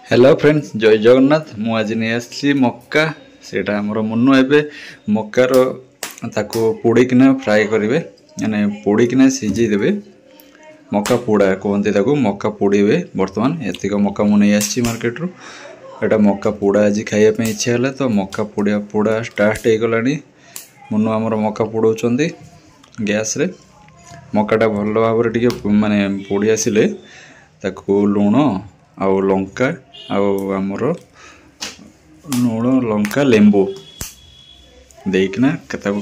Hello friends जय जगन्नाथ मु आज नहीं आसी मक्का सेटा हमर मुन्नु एबे मक्कार ताको पोड़ीकिना फ्राए करेंगे माने पोड़ीकिना सिझे देवे मक्का पोड़ा कहते ताको मक्का पोड़े बर्तमान एतिक मक्का मु नहीं आसी मार्केट रु एटा मक्का पोड़ा आज खाइबा इच्छा है तो मक्का पोड़ा पोड़ा स्टार्ट हो गलानी मुन्नु आमर मक्का पोड़ौचंदी गैस रे मक्काटा भल भाव माने पोड़ी आसिले ताको लुण आउ लंका आमर लुण लंका लेंबू देना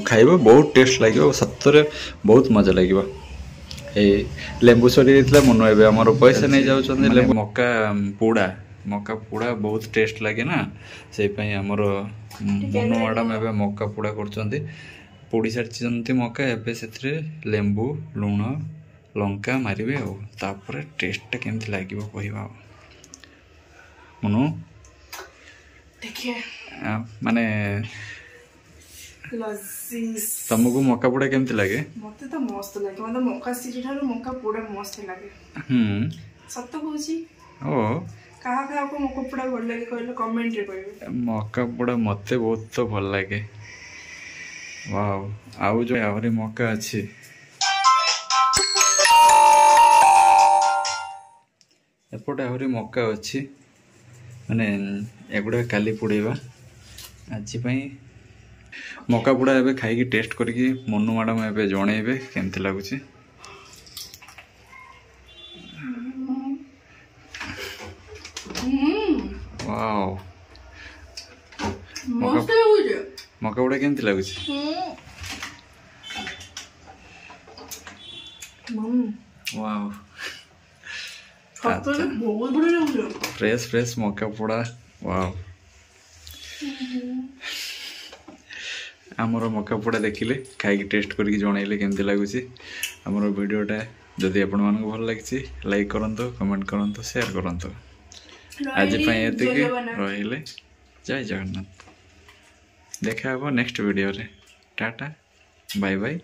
खाइब बहुत टेस्ट लगे सतरे बहुत मजा लगे लेंबू सरी मुनु ए आमर पैसा नहीं जाऊँ मक्का पोड़ा बहुत टेस्ट लगे ना से आमर मुनु मैडम ए मक्का पोड़ा कर पोड़ी सारी मक्का एवं से लेंबू लुण लंका मारे आपर टेस्ट केमती लगे कहवा मुनु माने तुमको मक्का पोड़ा केमती लगे? मते तो मस्त लगे मतलब मक्का सिटी ठारो मक्का पोड़ा मस्त लगे। सत कहूची ओ कहा को मक्का पोड़ा भल लगे कहले कमेंट रे कहबे। मक्का पोड़ा मते बहुत तो भल लगे। वाओ आउ जो आहुरी मक्का अछि एपटे आहुरी मक्का अच्छी माने एगुड़ा काली पोड़ेबा आज मक्का पोड़ा एबे खाई टेस्ट करके मुन्नु मैडम एबे जणेबे केमती लागुची। वाओ मक्का पोड़ा केमती लागुची? वाओ फ्रेश फ्रेश मक्का पोड़ा वाओ आमर मक्का पोड़ा देखिले खाई टेस्ट करके जनइले केमती लगुच आमर वीडियोटा जदि आपण मानक भल लगी लाइक करंतु कमेंट करंतु शेयर करंतु आज एतिक रहिले जय जगन्नाथ देखा नेक्स्ट वीडियो रे टाटा बाय बाय।